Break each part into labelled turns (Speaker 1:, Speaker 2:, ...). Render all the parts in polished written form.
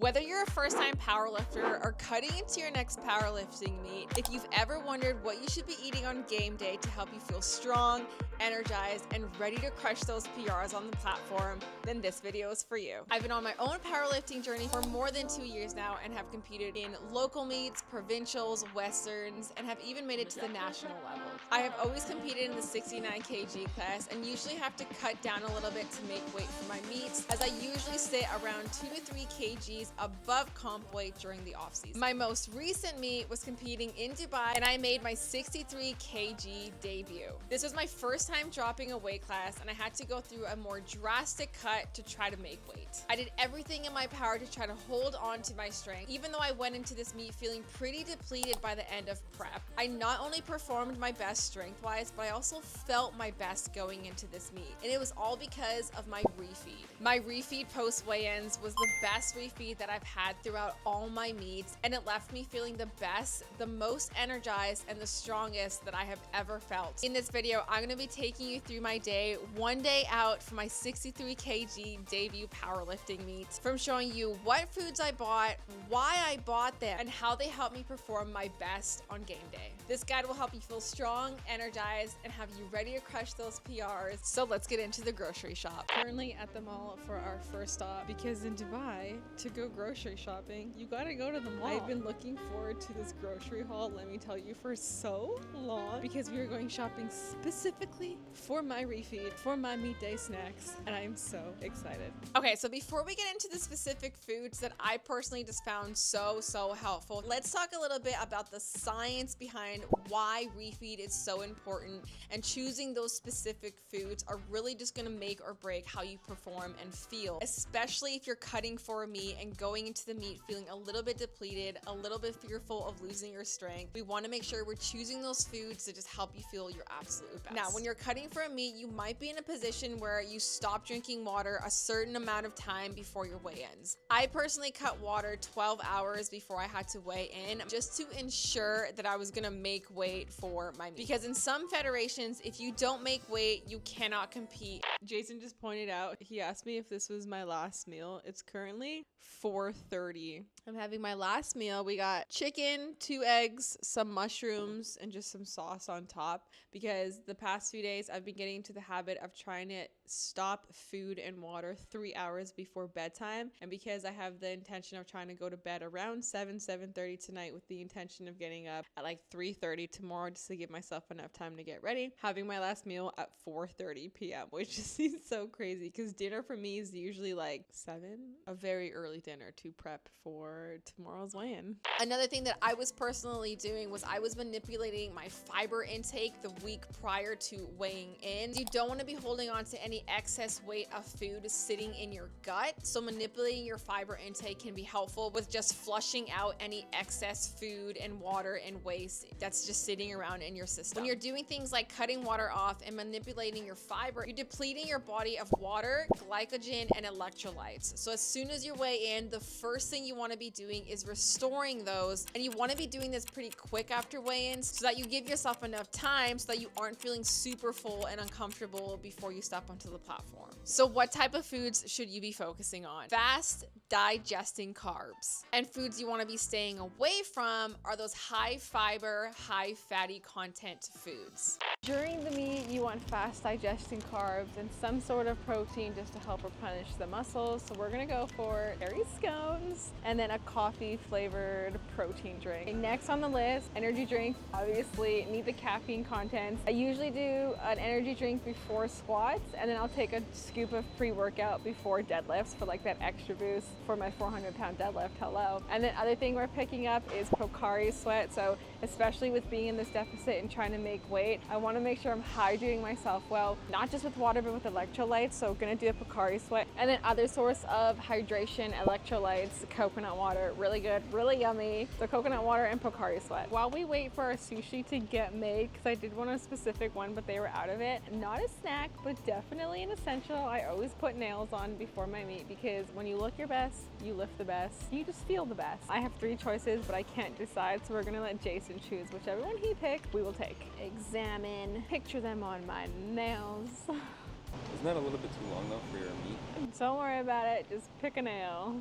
Speaker 1: Whether you're a first-time powerlifter or cutting into your next powerlifting meet, if you've ever wondered what you should be eating on game day to help you feel strong, energized, and ready to crush those PRs on the platform, then this video is for you. I've been on my own powerlifting journey for more than 2 years now and have competed in local meets, provincials, westerns, and have even made it to the national level. I have always competed in the 69 kg class and usually have to cut down a little bit to make weight for my meets, as I usually sit around 2 to 3 kgs above comp weight during the off season. My most recent meet was competing in Dubai and I made my 63 kg debut. This was my first time dropping a weight class and I had to go through a more drastic cut to try to make weight. I did everything in my power to try to hold on to my strength, even though I went into this meet feeling pretty depleted by the end of prep. I not only performed my best strength-wise, but I also felt my best going into this meet. And it was all because of my refeed. My refeed post weigh-ins was the best refeed that I've had throughout all my meets, and it left me feeling the best, the most energized, and the strongest that I have ever felt. In this video, I'm gonna be taking you through my day, one day out for my 63 kg debut powerlifting meet, from showing you what foods I bought, why I bought them, and how they help me perform my best on game day. This guide will help you feel strong, energized, and have you ready to crush those PRs. So let's get into the grocery shop.
Speaker 2: Currently at the mall for our first stop, because in Dubai, to go grocery shopping, you gotta go to the mall. I've been looking forward to this grocery haul, let me tell you, for so long, because we are going shopping specifically for my refeed, for my meat day snacks, and I'm so excited.
Speaker 1: Okay, so before we get into the specific foods that I personally just found so helpful, let's talk a little bit about the science behind why refeed is so important, and choosing those specific foods are really just gonna make or break how you perform and feel, especially if you're cutting for a meet and going into the meet feeling a little bit depleted, a little bit fearful of losing your strength. We wanna make sure we're choosing those foods to just help you feel your absolute best. Now, when you're cutting for a meet, you might be in a position where you stop drinking water a certain amount of time before your weigh-ins. I personally cut water 12 hours before I had to weigh in, just to ensure that I was gonna make weight for my meet. Because in some federations, if you don't make weight, you cannot compete.
Speaker 2: Jason just pointed out, he asked me if this was my last meal. It's currently 4:30. I'm having my last meal. We got chicken, 2 eggs, some mushrooms, and just some sauce on top, because the past few days I've been getting into the habit of trying to stop food and water 3 hours before bedtime. And because I have the intention of trying to go to bed around 7:30 tonight, with the intention of getting up at like 3:30 tomorrow, just to give myself enough time to get ready, having my last meal at 4:30 p.m., which just seems so crazy because dinner for me is usually like 7, a very early dinner to prep for tomorrow's weigh-in.
Speaker 1: Another thing that I was personally doing was I was manipulating my fiber intake the week prior to weighing in. You don't want to be holding on to any excess weight of food sitting in your gut, so manipulating your fiber intake can be helpful with just flushing out any excess food and water and waste that's just sitting around in your system. When you're doing things like cutting water off and manipulating your fiber, you're depleting your body of water, glycogen, and electrolytes. So as soon as you weigh in, the first thing you want to be doing is restoring those, and you want to be doing this pretty quick after weigh-ins so that you give yourself enough time so that you aren't feeling super full and uncomfortable before you step onto the platform. So what type of foods should you be focusing on? Fast digesting carbs. And foods you want to be staying away from are those high fiber, high fatty content foods.
Speaker 2: During the meet, you want fast digesting carbs and some sort of protein just to help replenish the muscles. So we're gonna go for dairy scones and then a coffee flavored protein drink. And next on the list, energy drink. Obviously need the caffeine content. I usually do an energy drink before squats, and then I'll take a scoop of pre-workout before deadlifts for like that extra boost for my 400-pound deadlift. Hello. And then other thing we're picking up is Pocari Sweat. So especially with being in this deficit and trying to make weight, I want to make sure I'm hydrating myself well, not just with water, but with electrolytes. So gonna do a Pocari Sweat. And then other source of hydration, electrolytes, coconut water, really good, really yummy. So coconut water and Pocari Sweat. While we wait for our sushi to get made, because I did want a specific one, but they were out of it. Not a snack, but definitely an essential. I always put nails on before my meet, because when you look your best, you lift the best, you just feel the best. I have 3 choices, but I can't decide, so we're gonna let Jason choose whichever one he picks, we will take. Examine, picture them on my nails.
Speaker 3: Isn't that a little bit too long though for your meat?
Speaker 2: Don't worry about it, just pick a nail.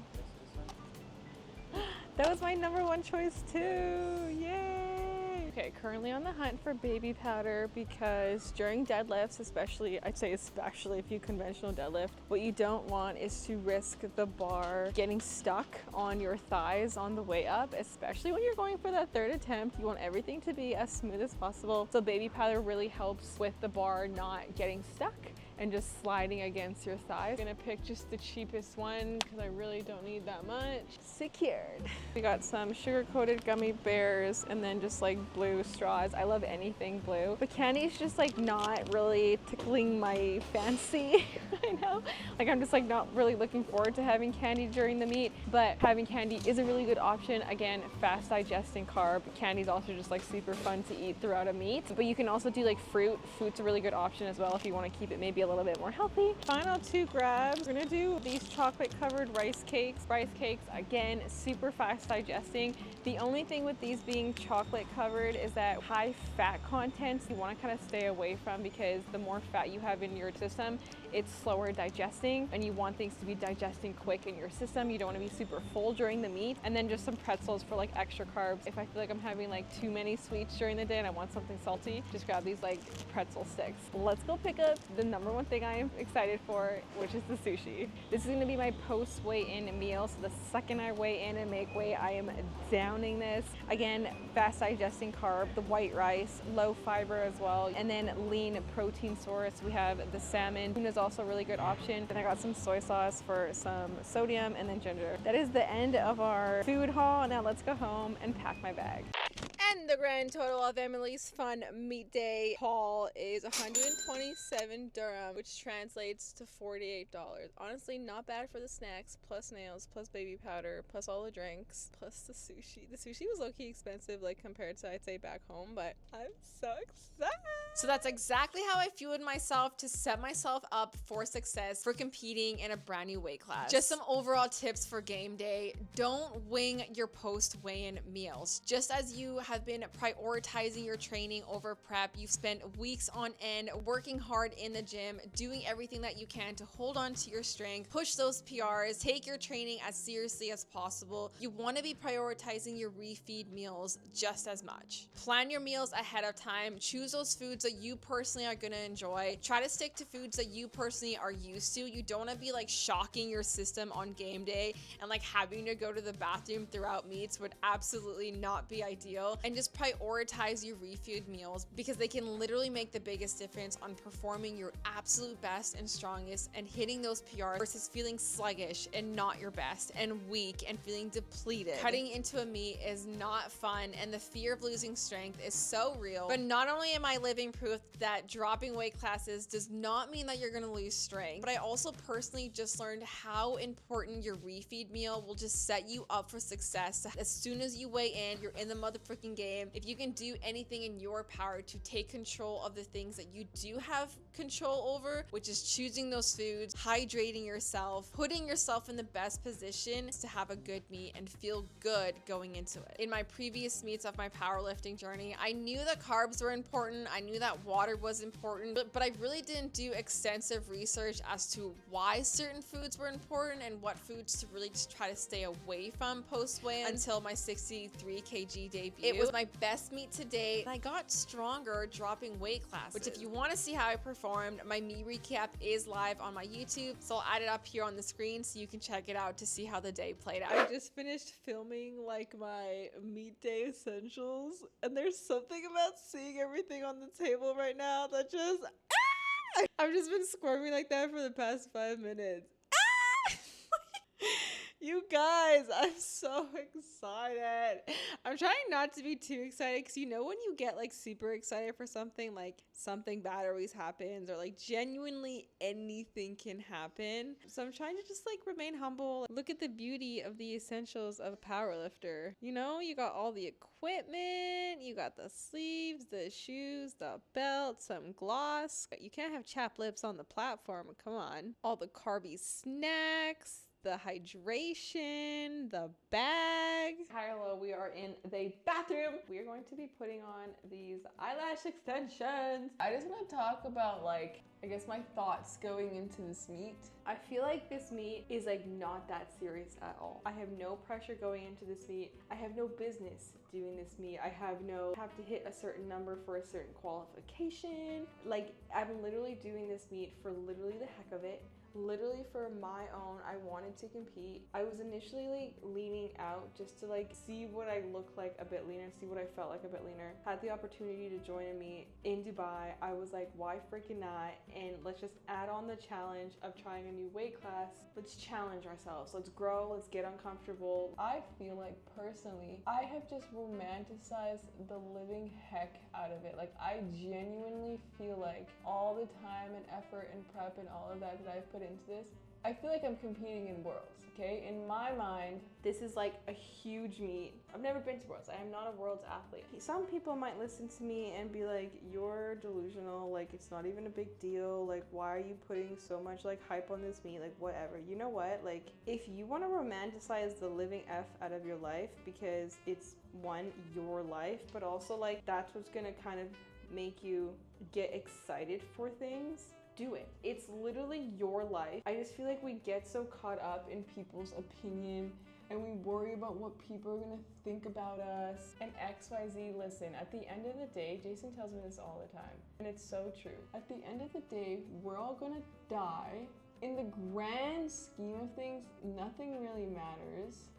Speaker 2: That was my number one choice too. Yay! Okay, currently on the hunt for baby powder because during deadlifts, especially if you conventional deadlift, what you don't want is to risk the bar getting stuck on your thighs on the way up, especially when you're going for that third attempt. You want everything to be as smooth as possible. So baby powder really helps with the bar not getting stuck and just sliding against your thighs. I'm gonna pick just the cheapest one because I really don't need that much. Secured. We got some sugar-coated gummy bears and then just like blue straws. I love anything blue, but candy's just like not really tickling my fancy right now. Like I'm just like not really looking forward to having candy during the meet, but having candy is a really good option. Again, fast digesting carb. Candy's also just like super fun to eat throughout a meet, but you can also do like fruit. Fruit's a really good option as well if you want to keep it maybe a little bit more healthy. Final two grabs. We're gonna do these chocolate covered rice cakes. Rice cakes, again, super fast digesting. The only thing with these being chocolate covered is that high fat contents you want to kind of stay away from because the more fat you have in your system, it's slower digesting and you want things to be digesting quick in your system. You don't want to be super full during the meet. And then just some pretzels for like extra carbs. If I feel like I'm having like too many sweets during the day and I want something salty, just grab these like pretzel sticks. Let's go pick up the number one thing I am excited for, which is the sushi. This is going to be my post weigh-in meal. So the second I weigh in and make weight, I am downing this. Again, fast digesting carb, the white rice, low fiber as well, and then lean protein source. We have the salmon. Tuna is also a really good option. And I got some soy sauce for some sodium and then ginger. That is the end of our food haul. Now let's go home and pack my bag. And the grand total of Emily's fun meet day haul is 127 dirham, which translates to $48. Honestly, not bad for the snacks, plus nails, plus baby powder, plus all the drinks, plus the sushi. The sushi was low-key expensive, like compared to I'd say back home, but I'm so excited.
Speaker 1: So that's exactly how I fueled myself to set myself up for success for competing in a brand new weight class. Just some overall tips for game day. Don't wing your post weigh-in meals. Just as you have been prioritizing your training over prep, you've spent weeks on end working hard in the gym, doing everything that you can to hold on to your strength, push those PRs, take your training as seriously as possible. You want to be prioritizing your refeed meals just as much. Plan your meals ahead of time. Choose those foods that you personally are going to enjoy. Try to stick to foods that you personally are used to. You don't want to be like shocking your system on game day and like having to go to the bathroom throughout meets would absolutely not be ideal. And just prioritize your refeed meals because they can literally make the biggest difference on performing your absolute best and strongest and hitting those PRs versus feeling sluggish and not your best and weak and feeling depleted. Cutting into a meet is not fun and the fear of losing strength is so real. But not only am I living proof that dropping weight classes does not mean that you're gonna lose strength, but I also personally just learned how important your refeed meal will just set you up for success. As soon as you weigh in, you're in the motherfucking game. If you can do anything in your power to take control of the things that you do have control over, which is choosing those foods, hydrating yourself, putting yourself in the best position to have a good meet and feel good going into it. In my previous meets of my powerlifting journey, I knew that carbs were important. I knew that water was important, but I really didn't do extensive research as to why certain foods were important and what foods to really just try to stay away from post-weigh until my 63 kg debut. It was my best meet to date. I got stronger dropping weight classes, which if you want to see how I performed, my meet recap is live on my YouTube, so I'll add it up here on the screen so you can check it out to see how the day played out.
Speaker 3: I just finished filming like my meet day essentials, and there's something about seeing everything on the table right now that just I've just been squirming like that for the past 5 minutes. You guys, I'm so excited. I'm trying not to be too excited because you know when you get like super excited for something, like something bad always happens or like genuinely anything can happen. So I'm trying to just like remain humble. Look at the beauty of the essentials of a powerlifter. You know, you got all the equipment, you got the sleeves, the shoes, the belt, some gloss. You can't have chapped lips on the platform, come on. All the carby snacks, the hydration, the bag, bag. Hi, hello, we are in the bathroom. We are going to be putting on these eyelash extensions. I just want to talk about like, I guess my thoughts going into this meet. I feel like this meet is like not that serious at all. I have no pressure going into this meet. I have no business doing this meet. I have to hit a certain number for a certain qualification. Like, I'm literally doing this meet for literally the heck of it. Literally for my own. I wanted to compete. I was initially like leaning out just to like see what I look like a bit leaner, see what I felt like a bit leaner. Had the opportunity to join a meet in Dubai. I was like, why freaking not? And let's just add on the challenge of trying a new weight class. Let's challenge ourselves. Let's grow. Let's get uncomfortable. I feel like personally, I have just romanticized the living heck out of it. Like, I genuinely feel like all the time and effort and prep and all of that I've put into this, I feel like I'm competing in Worlds, okay? In my mind, this is like a huge meet. I've never been to Worlds. I am not a Worlds athlete. Some people might listen to me and be like, you're delusional, like it's not even a big deal, like why are you putting so much like hype on this meet, like whatever. You know what, like if you want to romanticize the living F out of your life because it's one, your life, but also like that's what's gonna kind of make you get excited for things, do it. It's literally your life. I just feel like we get so caught up in people's opinion and we worry about what people are gonna think about us and XYZ. Listen, at the end of the day, Jason tells me this all the time, and it's so true. At the end of the day, we're all gonna die. In the grand scheme of things, nothing really matters.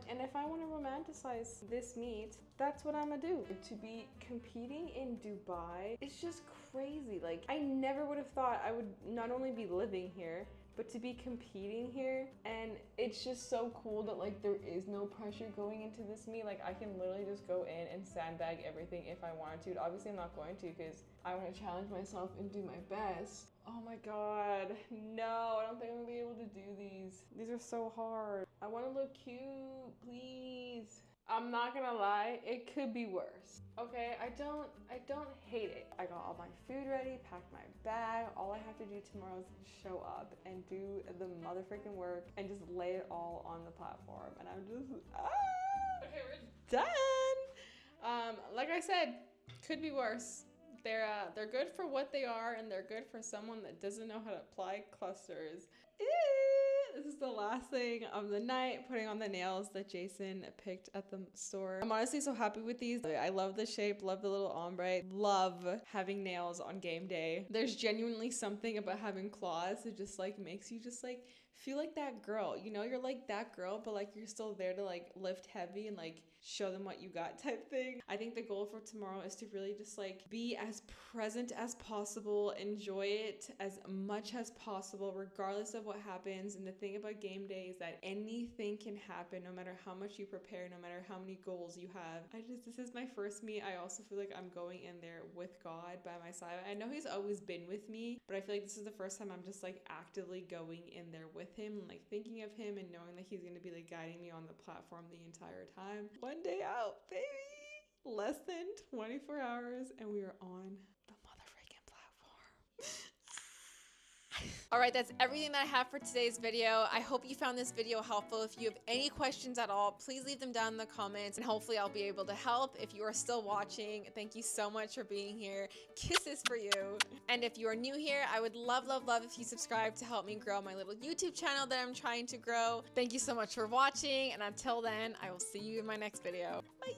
Speaker 3: And if I want to romanticize this meet, that's what I'm gonna do. To be competing in Dubai, it's just crazy. Like, I never would have thought I would not only be living here, but to be competing here. And it's just so cool that like there is no pressure going into this meet. Like, I can literally just go in and sandbag everything if I wanted to. Obviously I'm not going to because I want to challenge myself and do my best. Oh my god, no, I don't think I'm gonna be able to do these. These are so hard. I want to look cute, please. I'm not gonna lie, it could be worse. Okay, I don't hate it. I got all my food ready, packed my bag. All I have to do tomorrow is show up and do the motherfucking work and just lay it all on the platform. And I'm just, okay, we're done. Like I said, could be worse. They're good for what they are, and they're good for someone that doesn't know how to apply clusters. This is the last thing of the night, putting on the nails that Jason picked at the store. I'm honestly so happy with these. I love the shape, love the little ombre, love having nails on game day. There's genuinely something about having claws that just like makes you just like feel like that girl. You know, you're like that girl, but like you're still there to like lift heavy and like show them what you got type thing. I think the goal for tomorrow is to really just like be as present as possible, enjoy it as much as possible regardless of what happens. And the thing about game day is that anything can happen no matter how much you prepare, no matter how many goals you have. This is my first meet. I also feel like I'm going in there with God by my side. I know he's always been with me, but I feel like this is the first time I'm just like actively going in there with him and like thinking of him and knowing that he's going to be like guiding me on the platform the entire time. One day out, baby. Less than 24 hours and we are on the motherfucking platform. All right, that's everything that I have for today's video. I hope you found this video helpful. If you have any questions at all, please leave them down in the comments and hopefully I'll be able to help. If you are still watching, thank you so much for being here. Kisses for you. And if you are new here, I would love if you subscribe to help me grow my little YouTube channel that I'm trying to grow. Thank you so much for watching, and until then, I will see you in my next video. Bye.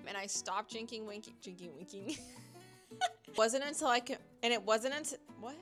Speaker 3: And I stopped winking. Wasn't until I could, and it wasn't until, what?